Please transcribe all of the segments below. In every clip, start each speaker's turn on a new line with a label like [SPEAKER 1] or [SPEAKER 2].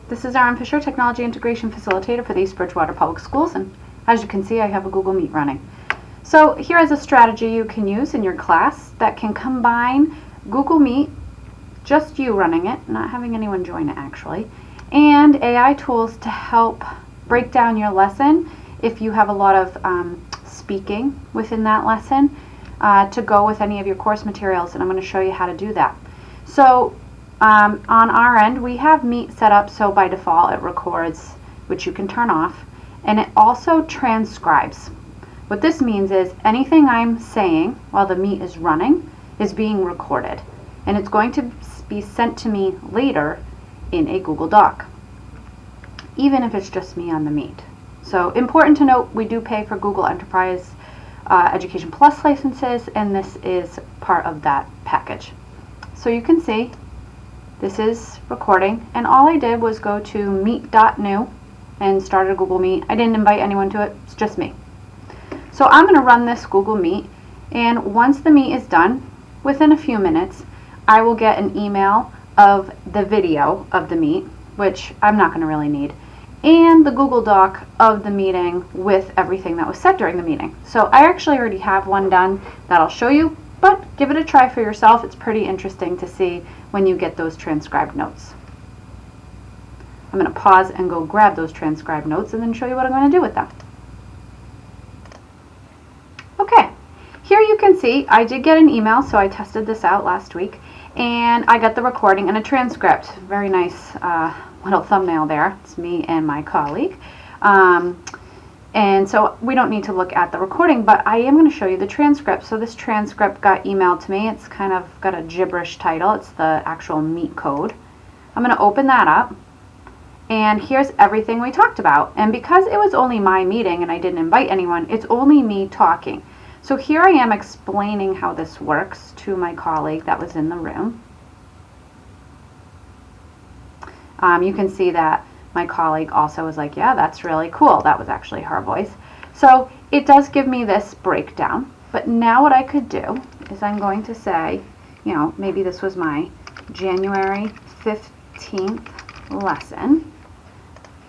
[SPEAKER 1] This is Erin Fisher, Technology Integration Facilitator for the East Bridgewater Public Schools, and as you can see, I have a Google Meet running. So here is a strategy you can use in your class that can combine Google Meet, just you running it, not having anyone join it actually, and AI tools to help break down your lesson if you have a lot of speaking within that lesson to go with any of your course materials, and I'm going to show you how to do that. So on our end, we have Meet set up so by default it records, which you can turn off, and it also transcribes. What this means is anything I'm saying while the Meet is running is being recorded, and it's going to be sent to me later in a Google Doc, even if it's just me on the Meet. So important to note, we do pay for Google Enterprise Education Plus licenses, and this is part of that package. So you can see this is recording, and all I did was go to meet.new and started a Google Meet. I didn't invite anyone to it, it's just me. So I'm going to run this Google Meet, and once the Meet is done, within a few minutes, I will get an email of the video of the Meet, which I'm not going to really need, and the Google Doc of the meeting with everything that was said during the meeting. So I actually already have one done that I'll show you, but give it a try for yourself. It's pretty interesting to see when you get those transcribed notes. I'm going to pause and go grab those transcribed notes and then show you what I'm going to do with them. Okay, here you can see I did get an email, so I tested this out last week, and I got the recording and a transcript. Very nice little thumbnail there. It's me and my colleague. And so we don't need to look at the recording, but I am going to show you the transcript. So this transcript got emailed to me. It's kind of got a gibberish title. It's the actual Meet code. I'm going to open that up, and here's everything we talked about. And because it was only my meeting and I didn't invite anyone, it's only me talking. So here I am explaining how this works to my colleague that was in the room. You can see that my colleague also was like, yeah, that's really cool. That was actually her voice. So it does give me this breakdown. But now what I could do is I'm going to say, you know, maybe this was my January 15th lesson.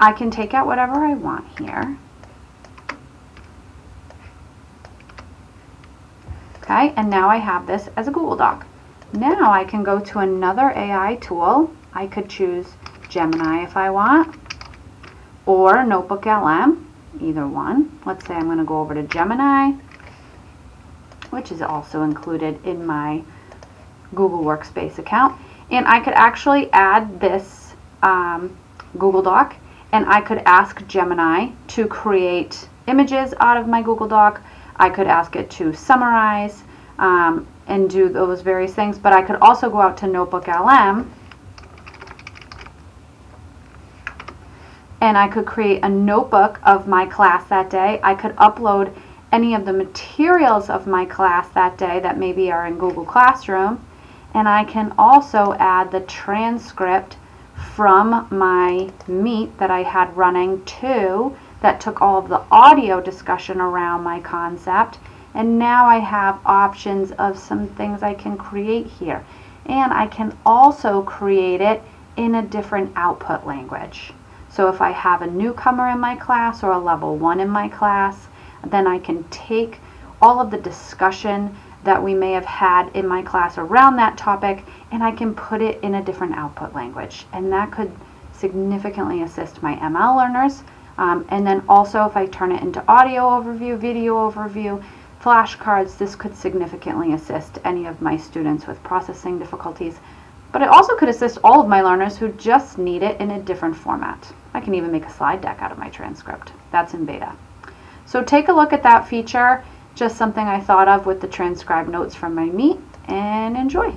[SPEAKER 1] I can take out whatever I want here. Okay, and now I have this as a Google Doc. Now I can go to another AI tool. I could choose Gemini if I want, or NotebookLM, either one. Let's say I'm going to go over to Gemini, which is also included in my Google Workspace account. And I could actually add this Google Doc, and I could ask Gemini to create images out of my Google Doc. I could ask it to summarize and do those various things, but I could also go out to NotebookLM and I could create a notebook of my class that day. I could upload any of the materials of my class that day that maybe are in Google Classroom, and I can also add the transcript from my Meet that I had running too, that took all of the audio discussion around my concept, and now I have options of some things I can create here. And I can also create it in a different output language. So if I have a newcomer in my class or a level 1 in my class, then I can take all of the discussion that we may have had in my class around that topic, and I can put it in a different output language. And that could significantly assist my ML learners. And then also if I turn it into audio overview, video overview, flashcards, this could significantly assist any of my students with processing difficulties. But it also could assist all of my learners who just need it in a different format. I can even make a slide deck out of my transcript. That's in beta. So take a look at that feature, just something I thought of with the transcribed notes from my Meet, and enjoy.